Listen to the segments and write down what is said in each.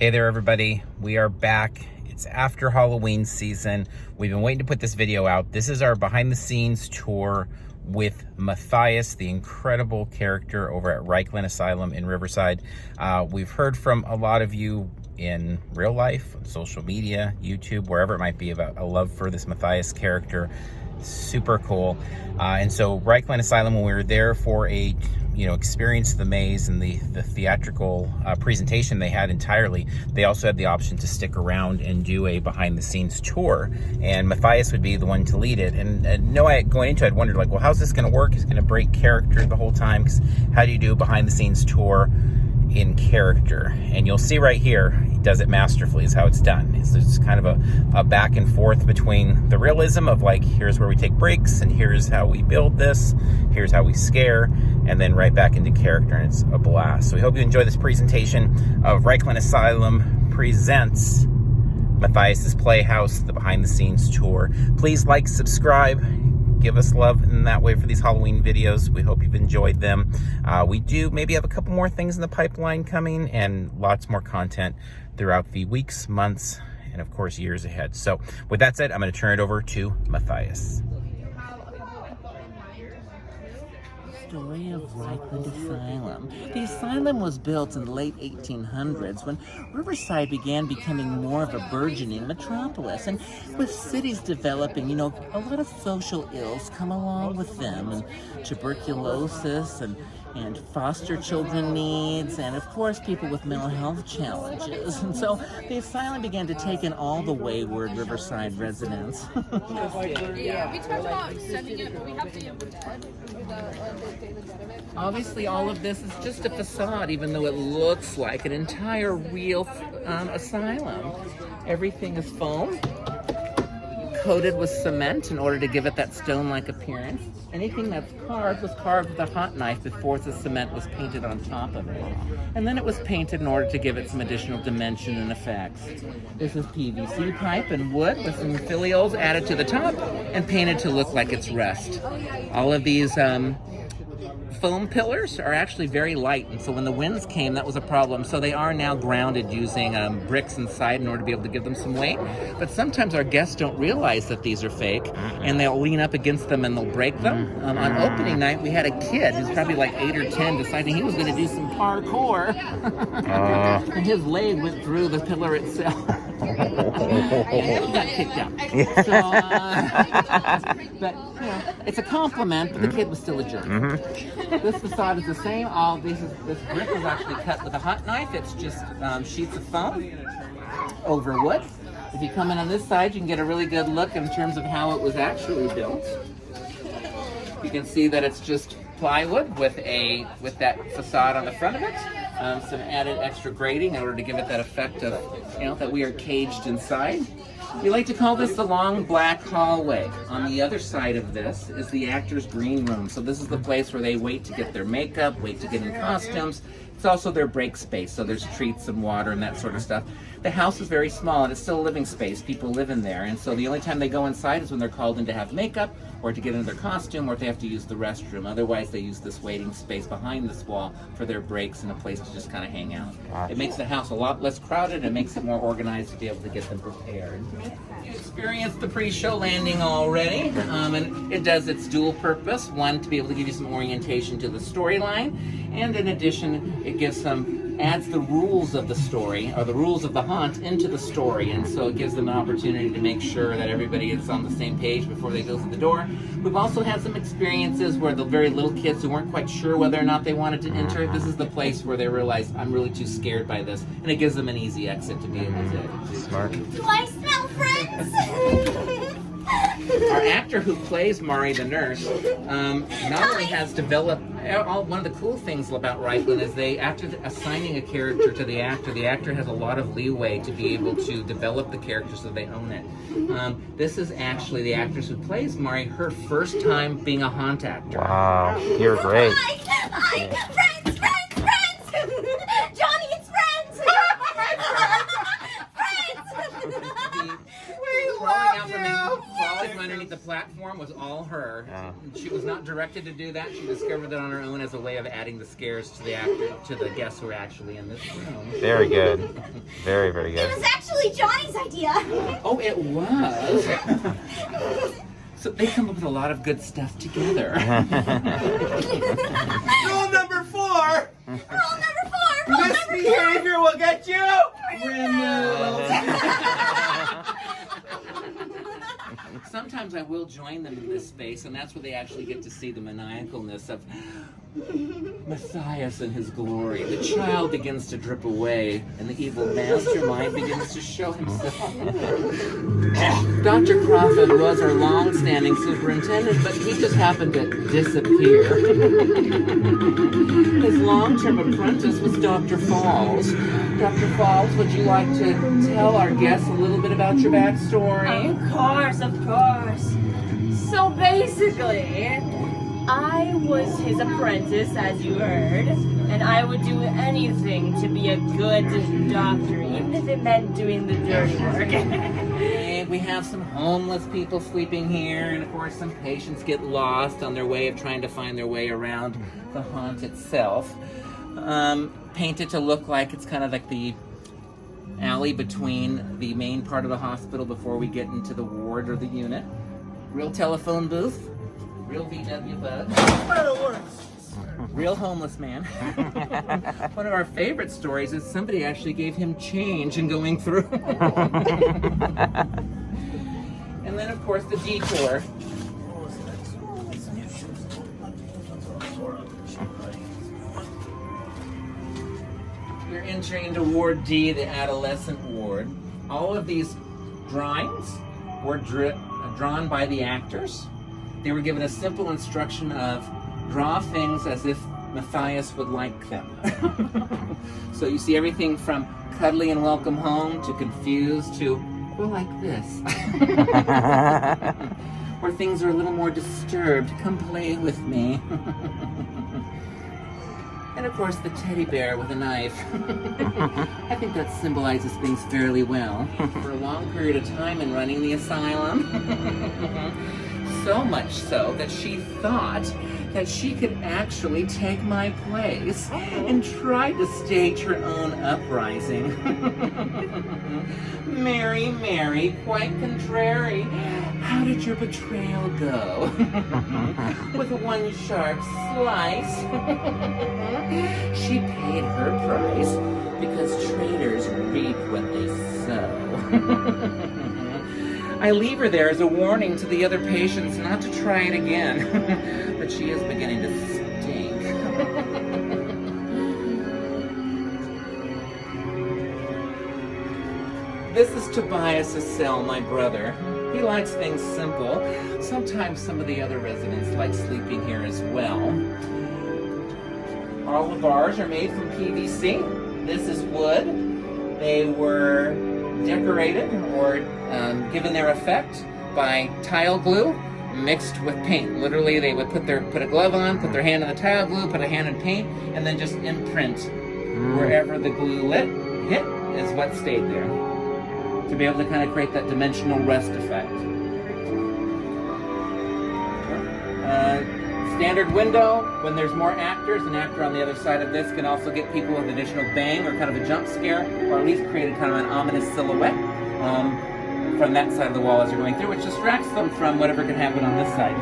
Hey there, everybody. We are back. It's after Halloween season. We've been waiting to put this video out. This is our behind the scenes tour with Matthias, the incredible character over at Reichland Asylum in Riverside. We've heard from a lot of you in real life, on social media, YouTube, wherever it might be, about a love for this Matthias character. Super cool. And so Reichland Asylum, when we were there for a experience the maze and the theatrical presentation they had entirely, they also had the option to stick around and do a behind the scenes tour, and Matthias would be the one to lead it. And going into it, I'd wondered, like, well, how's this going to work? He's going to break character the whole time, because how do you do a behind the scenes tour in character? And you'll see right here, he does it masterfully, is how it's done. It's kind of a back and forth between the realism of, like, here's where we take breaks, and here's how we build this, here's how we scare, and then right back into character, and it's a blast. So we hope you enjoy this presentation of Reichland Asylum presents Matthias's Playhouse, the behind the scenes tour. Please like, subscribe, give us love in that way for these Halloween videos. We hope you've enjoyed them. We do maybe have a couple more things in the pipeline coming, and lots more content throughout the weeks, months, and of course years ahead. So with that said, I'm going to turn it over to Matthias. Story of Reichland Asylum. The asylum was built in the late 1800s when Riverside began becoming more of a burgeoning metropolis, and with cities developing, a lot of social ills come along with them, and tuberculosis and foster children needs, and of course people with mental health challenges. And so the asylum began to take in all the wayward Riverside residents. Yeah, we talked about sending it, but we have to Obviously all of this is just a facade, even though it looks like an entire real asylum. Everything is foam, coated with cement in order to give it that stone-like appearance. Anything that's carved was carved with a hot knife before the cement was painted on top of it. And then it was painted in order to give it some additional dimension and effects. This is PVC pipe and wood with some folios added to the top and painted to look like it's rust. All of these foam pillars are actually very light, and so when the winds came, that was a problem. So they are now grounded using bricks inside in order to be able to give them some weight. But sometimes our guests don't realize that these are fake, and they'll lean up against them and they'll break them. On opening night, we had a kid who's probably like 8 or 10 deciding he was going to do some parkour, and his leg went through the pillar itself. And he got kicked out. So, but it's a compliment, but the kid was still a jerk. This facade is the same. This brick was actually cut with a hot knife. It's just sheets of foam over wood. If you come in on this side, you can get a really good look in terms of how it was actually built. You can see that it's just plywood with that facade on the front of it. Some added extra grading in order to give it that effect of, that we are caged inside. We like to call this the long black hallway. On the other side of this is the actors' green room. So this is the place where they wait to get their makeup, wait to get in costumes. It's also their break space, so there's treats and water and that sort of stuff. The house is very small, and it's still a living space. People live in there, and so the only time they go inside is when they're called in to have makeup, or to get into their costume, or if they have to use the restroom. Otherwise, they use this waiting space behind this wall for their breaks and a place to just kind of hang out. It makes the house a lot less crowded and makes it more organized to be able to get them prepared. You experienced the pre-show landing already, and it does its dual purpose. One, to be able to give you some orientation to the storyline, and in addition, it adds the rules of the story, or the rules of the haunt, into the story, and so it gives them an opportunity to make sure that everybody is on the same page before they go through the door. We've also had some experiences where the very little kids who weren't quite sure whether or not they wanted to enter, this is the place where they realize, I'm really too scared by this, and it gives them an easy exit to be able to. Smart. Do I smell friends? Our actor who plays Mari the nurse not only has developed, one of the cool things about Reichland is after assigning a character to the actor has a lot of leeway to be able to develop the character so they own it. This is actually the actress who plays Mari, her first time being a haunt actor. Wow, you're great. Friends! Johnny, it's friends! Friends! We love you! underneath the platform was all her. Yeah. She was not directed to do that. She discovered it on her own as a way of adding the scares to the guests who were actually in this room. Very good. Very, very It good. was actually Johnny's idea. Oh, it was. So they come up with a lot of good stuff together. Rule number 4. Rule number 4. Rule number 4. Misbehavior will get you Removed. Sometimes I will join them in this space, and that's where they actually get to see the maniacalness of Matthias in his glory. The child begins to drip away, and the evil mastermind begins to show himself. Dr. Crawford was our long-standing superintendent, but he just happened to disappear. His long-term apprentice was Dr. Falls. Dr. Falls, would you like to tell our guests a little bit about your backstory? Of course, of course. So basically, I was his apprentice, as you heard, and I would do anything to be a good doctor, even if it meant doing the dirty work. And we have some homeless people sleeping here, and of course some patients get lost on their way of trying to find their way around the haunt itself. Painted to look like it's kind of like the alley between the main part of the hospital before we get into the ward or the unit. Real telephone booth, real VW bug, real homeless man. One of our favorite stories is somebody actually gave him change in going through. And then of course the detour. We're entering into Ward D, the adolescent ward. All of these drawings were drawn by the actors. They were given a simple instruction of draw things as if Matthias would like them. So you see everything from cuddly and welcome home to confused to, well, like this. Where things are a little more disturbed. Come play with me. And of course the teddy bear with a knife. I think that symbolizes things fairly well. For a long period of time in running the asylum. So much so that she thought that she could actually take my place and tried to stage her own uprising. Mary, Mary, quite contrary. How did your betrayal go? With one sharp slice. She paid her price because traitors reap what they sow. I leave her there as a warning to the other patients not to try it again. But she is beginning to stink. This is Tobias' cell, my brother. He likes things simple. Sometimes some of the other residents like sleeping here as well. All the bars are made from PVC. This is wood. They were decorated or given their effect by tile glue mixed with paint. Literally, they would put a glove on, put their hand in the tile glue, put a hand in paint, and then just imprint wherever the glue hit is what stayed there. To be able to kind of create that dimensional rest effect. Standard window, when there's more actors, an actor on the other side of this can also get people with additional bang or kind of a jump scare, or at least create kind of an ominous silhouette from that side of the wall as you're going through, which distracts them from whatever can happen on this side.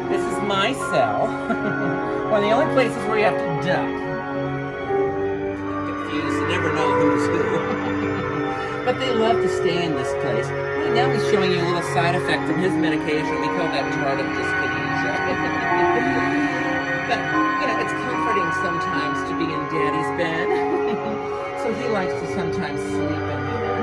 This is my cell. One of the only places where you have to duck. Confused, you never know who's who. But they love to stay in this place. Right now he's showing you a little side effect from his medication. We call that tardive dyskinesia. But, you know, it's comforting sometimes to be in Daddy's bed. So he likes to sometimes sleep in here.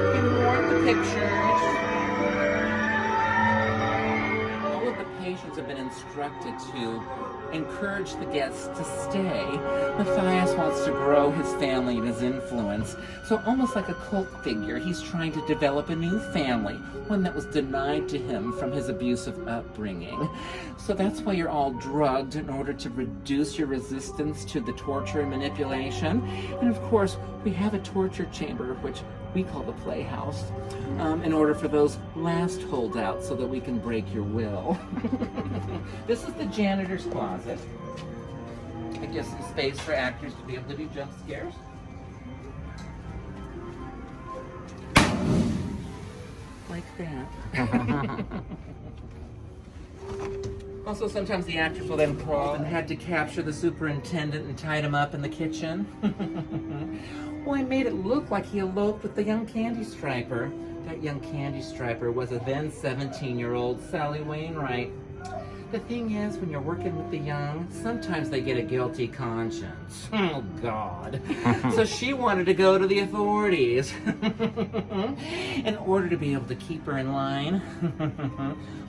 You can warm the pictures. All of the patients have been instructed to encourage the guests to stay. Matthias wants to grow his family and his influence. So almost like a cult figure, he's trying to develop a new family, one that was denied to him from his abusive upbringing. So that's why you're all drugged in order to reduce your resistance to the torture and manipulation. And of course, we have a torture chamber which we call the playhouse, in order for those last holdouts so that we can break your will. This is the janitor's closet. It gives some space for actors to be able to do jump scares. Like that. Also, sometimes the actors will then crawl and had to capture the superintendent and tied him up in the kitchen. Well, I made it look like he eloped with the young candy striper. That young candy striper was a then 17-year-old Sally Wainwright. The thing is, when you're working with the young, sometimes they get a guilty conscience. Oh, God. So she wanted to go to the authorities. In order to be able to keep her in line,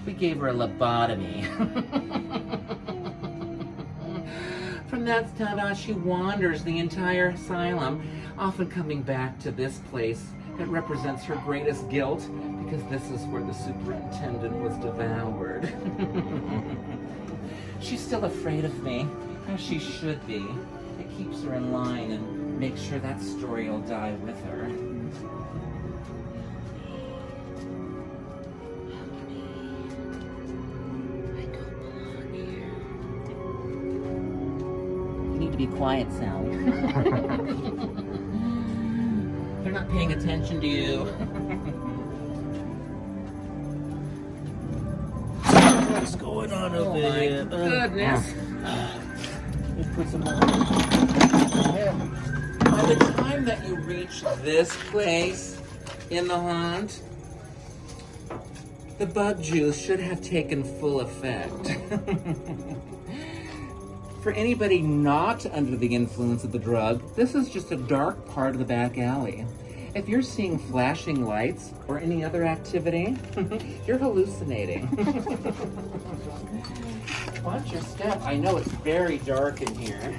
we gave her a lobotomy. From that time on, she wanders the entire asylum, often coming back to this place that represents her greatest guilt, because this is where the superintendent was devoured. She's still afraid of me, as she should be. It keeps her in line and makes sure that story will die with her. You need to be quiet, Sally. They're not paying attention to you. What's going on over Oh there? my goodness. Let's put some more. By the time that you reach this place in the haunt, the bug juice should have taken full effect. For anybody not under the influence of the drug, this is just a dark part of the back alley. If you're seeing flashing lights or any other activity, you're hallucinating. Watch your step. I know it's very dark in here.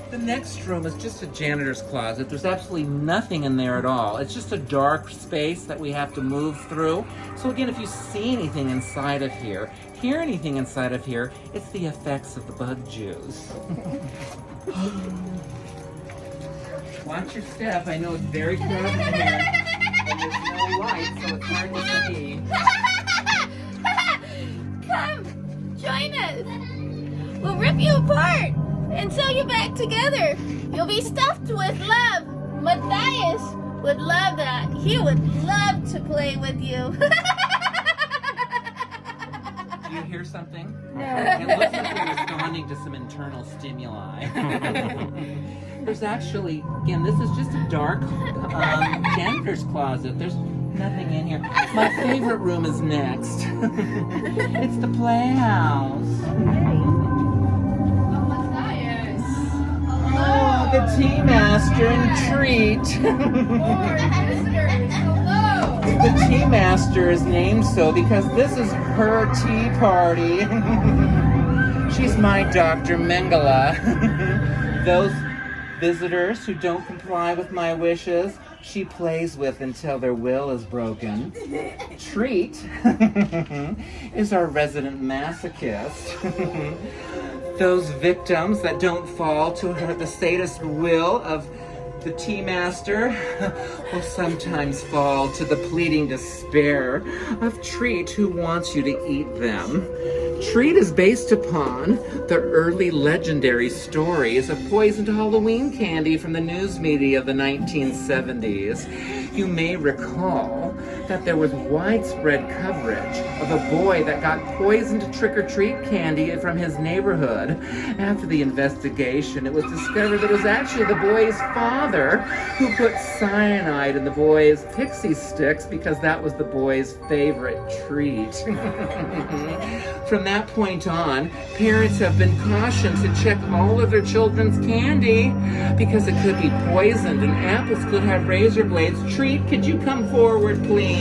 The next room is just a janitor's closet. There's absolutely nothing in there at all. It's just a dark space that we have to move through. So again, if you see anything inside of here, hear anything inside of here, it's the effects of the bug juice. Watch your step. I know it's very crowded in here. And there's no light, so it's hard to see. Come, join us. We'll rip you apart and sew you back together. You'll be stuffed with love. Matthias would love that. He would love to play with you. Do you hear something? No. It looks like you're responding to some internal stimuli. There's actually, again, this is just a dark janitor's closet. There's nothing in here. My favorite room is next. It's the playhouse. Oh, the tea master and treat. The tea master is named so because this is her tea party. She's my Dr. Mengele. Those visitors who don't comply with my wishes, she plays with until their will is broken. Treat is our resident masochist. Those victims that don't fall to the sadist will of the tea master will sometimes fall to the pleading despair of Treat, who wants you to eat them. Treat is based upon the early legendary stories of poisoned Halloween candy from the news media of the 1970s. You may recall that there was widespread coverage of a boy that got poisoned trick-or-treat candy from his neighborhood. After the investigation, it was discovered that it was actually the boy's father who put cyanide in the boy's pixie sticks because that was the boy's favorite treat. From that point on, parents have been cautioned to check all of their children's candy because it could be poisoned and apples could have razor blades. Treat, could you come forward, please?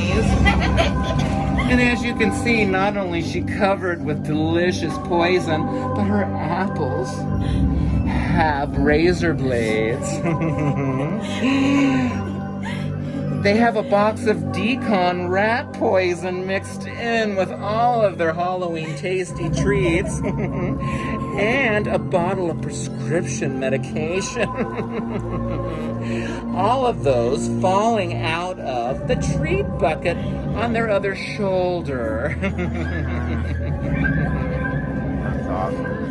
And as you can see, not only is she covered with delicious poison, but her apples have razor blades. They have a box of decon rat poison mixed in with all of their Halloween tasty treats. And a bottle of prescription medication. All of those falling out of the treat bucket on their other shoulder. That's awesome.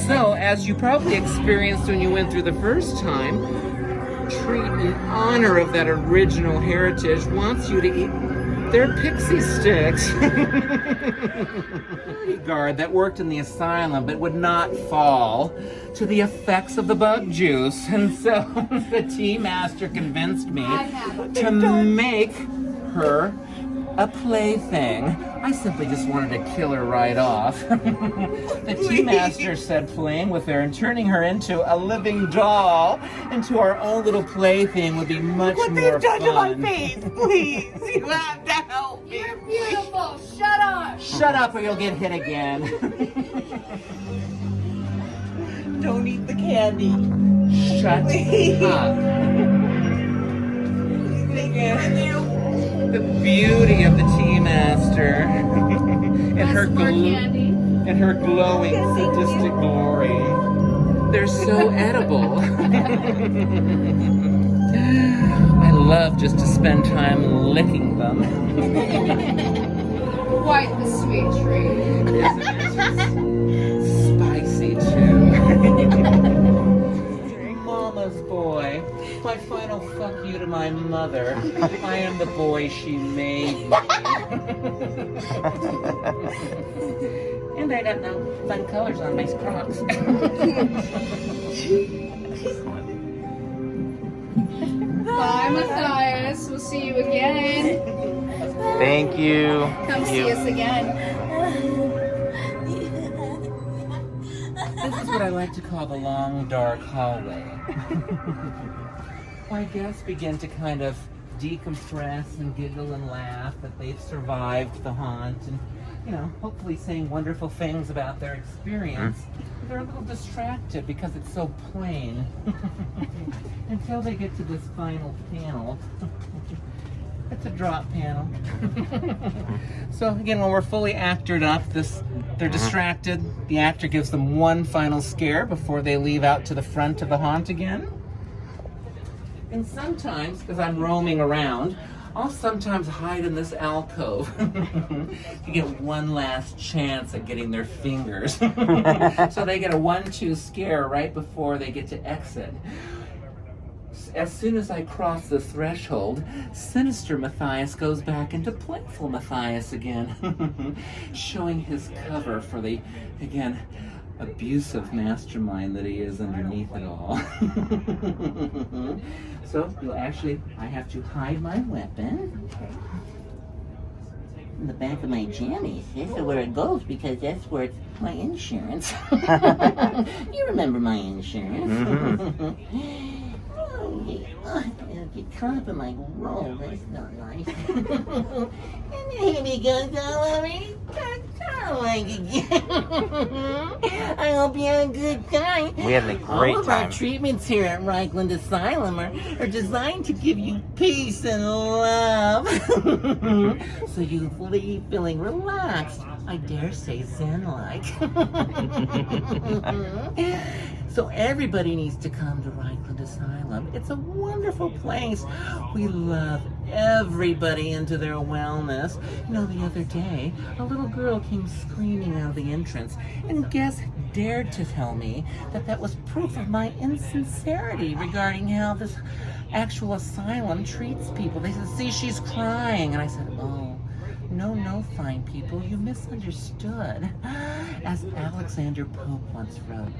So, as you probably experienced when you went through the first time, Treat, in honor of that original heritage, wants you to eat their pixie sticks. Guard that worked in the asylum but would not fall to the effects of the bug juice. And so the tea master convinced me to make her a plaything. I simply just wanted to kill her right off. The tea master said playing with her and turning her into a living doll, into our own little plaything would be much more fun. What they've done to my face, please. You have to help me. You're beautiful. Shut up. Shut up or you'll get hit again. Don't eat the candy. Shut up. The beauty of the tea master and her and her glowing sadistic glory. They're so edible. I love just to spend time licking them. Quite the sweet treat. Spicy too. Mama's boy. My final fuck you to my mother. I am the boy she made me. And I got no fun colors on my Crocs. Bye, Matthias. We'll see you again. Thank you. Come see us again. This is what I like to call the long, dark hallway. My guests begin to kind of decompress and giggle and laugh that they've survived the haunt and, you know, hopefully saying wonderful things about their experience. They're a little distracted because it's so plain until they get to this final panel. It's a drop panel. So again, when we're fully actored up, they're distracted. The actor gives them one final scare before they leave out to the front of the haunt again. And sometimes, because I'm roaming around, I'll sometimes hide in this alcove to get one last chance at getting their fingers. So they get a 1-2 scare right before they get to exit. As soon as I cross the threshold, sinister Matthias goes back into playful Matthias again, showing his cover for the, again, abusive mastermind that he is underneath it all. So you'll actually, I have to hide my weapon in the back of my jammies. This is where it goes because that's where it's my insurance. You remember my insurance. Oh, yeah. It'll get caught up in my roll. That's not nice. And here we go, Dolly. Again. I hope you had a good time. We had a great All of our time. treatments here at Reichland Asylum are designed to give you peace and love. So you leave feeling relaxed. I dare say zen-like. So everybody needs to come to Reichland Asylum. It's a wonderful place. We love everybody into their wellness. You know, the other day, a little girl came screaming out of the entrance, and guests dared to tell me that that was proof of my insincerity regarding how this actual asylum treats people. They said, see, she's crying. And I said, oh, no, fine people, you misunderstood. As Alexander Pope once wrote,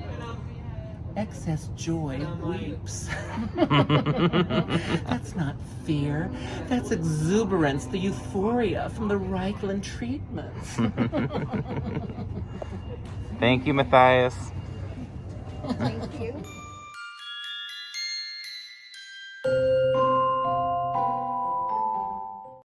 excess joy weeps. That's not fear. That's exuberance, the euphoria from the Reichland treatments. Thank you, Matthias. Thank you.